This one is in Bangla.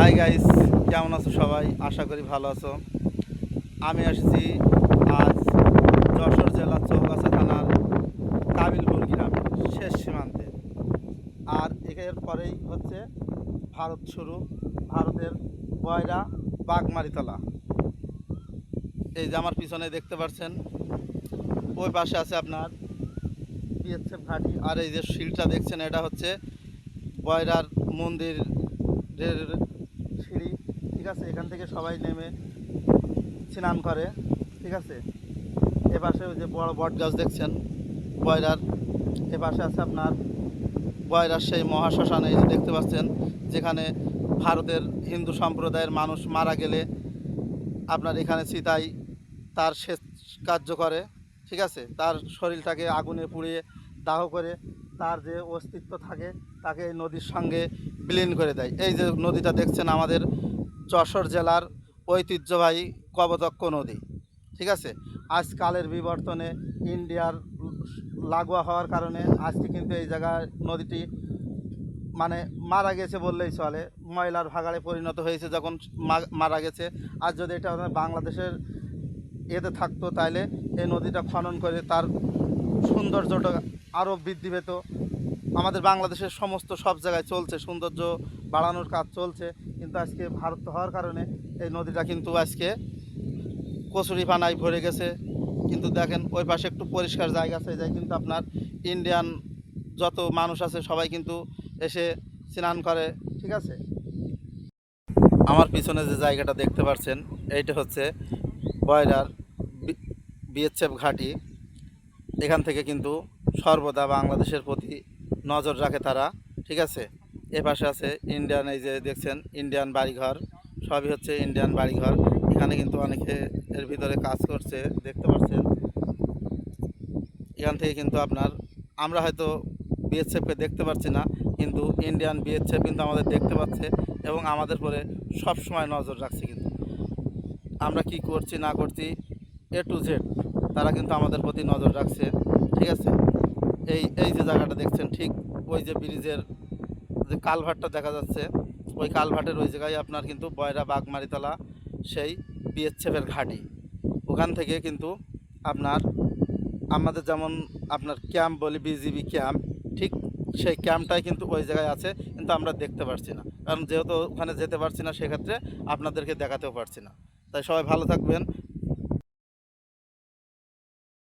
হাই গাইস, কেমন আছো সবাই? আশা করি ভালো আছো। আমি এসেছি আজ যশোর জেলার চৌগাছা থানার কাবিলপুর গ্রামে, শেষ সীমান্তে। আর এর পরেই হচ্ছে ভারত শুরু, ভারতের বয়রা বাগমারিতলা। এই যে আমার পিছনে দেখতে পাচ্ছেন, ওই পাশে আছে আপনার বিএসএফ ঘাঁটি। আর এই যে শিলটা দেখছেন, এটা হচ্ছে বয়রার মন্দিরের সিঁড়ি। ঠিক আছে, এখান থেকে সবাই নেমে স্নান করে। ঠিক আছে, এপাশে ওই যে বড় বট গাছ দেখছেন বয়রার, এপাশে আছে আপনার বয়রার সেই মহাশ্মশান। এই যে দেখতে পাচ্ছেন, যেখানে ভারতের হিন্দু সম্প্রদায়ের মানুষ মারা গেলে আপনার এখানে চিতায় তার শেষ কার্য করে। ঠিক আছে, তার শরীরটাকে আগুনে পুড়িয়ে দাহ করে তার যে অস্তিত্ব থাকে তাকে এই নদীর সঙ্গে বিলীন করে দেয়। এই যে নদীটা দেখছেন, আমাদের যশোর জেলার ঐতিহ্যবাহী কপোতাক্ষ নদী। ঠিক আছে, আজকালের বিবর্তনে ইন্ডিয়ার লাগোয়া হওয়ার কারণে আজকে কিন্তু এই জায়গায় নদীটি মানে মারা গেছে বললেই চলে, ময়লার ভাগাড়ে পরিণত হয়েছে যখন মারা গেছে। আর যদি এটা বাংলাদেশের এতে থাকতো, তাইলে এই নদীটা খনন করে তার সৌন্দর্যটা আরও বৃদ্ধি পেত। আমাদের বাংলাদেশের সমস্ত সব জায়গায় চলছে, সৌন্দর্য বাড়ানোর কাজ চলছে, কিন্তু আজকে ভারত হওয়ার কারণে এই নদীটা কিন্তু আজকে কচুরিপানায় ভরে গেছে। কিন্তু দেখেন ওই পাশে একটু পরিষ্কার জায়গা আছে, যাই কিন্তু আপনার ইন্ডিয়ান যত মানুষ আছে সবাই কিন্তু এসে স্নান করে। ঠিক আছে, আমার পিছনে যে জায়গাটা দেখতে পাচ্ছেন, এইটা হচ্ছে বয়রার বিএসএফ ঘাঁটি। এখান থেকে কিন্তু সর্বদা বাংলাদেশের প্রতি নজর রাখে তারা। ঠিক আছে, এ পাশে আছে ইন্ডিয়ান, এই যে দেখছেন ইন্ডিয়ান বাড়িঘর, সবই হচ্ছে ইন্ডিয়ান বাড়িঘর। এখানে কিন্তু অনেকে এর ভিতরে কাজ করছে, দেখতে পাচ্ছেন। এখান থেকে কিন্তু আপনার আমরা হয়তো বিএসএফকে দেখতে পাচ্ছি না, কিন্তু ইন্ডিয়ান বিএসএফ কিন্তু আমাদের দেখতে পাচ্ছে এবং আমাদের পরে সব সময় নজর রাখছে। কিন্তু আমরা কি করছি না করছি, এ টু জেড তারা কিন্তু আমাদের প্রতি নজর রাখছে। ঠিক আছে, এই এই যে জায়গাটা দেখছেন, ঠিক ওই যে ব্রিজের যে কালভার্টটা দেখা যাচ্ছে, ওই কালভার্টের ওই জায়গায় আপনার কিন্তু বয়রা বাগমারিতলা সেই বিএসএফের ঘাঁটি। ওখান থেকে কিন্তু আপনার আমাদের যেমন আপনার ক্যাম্প বলি, বিজিবি ক্যাম্প, ঠিক সেই ক্যাম্পটাই কিন্তু ওই জায়গায় আছে, কিন্তু আমরা দেখতে পারছি না। কারণ যেহেতু ওখানে যেতে পারছি না, সেক্ষেত্রে আপনাদেরকে দেখাতেও পারছি না। তাই সবাই ভালো থাকবেন,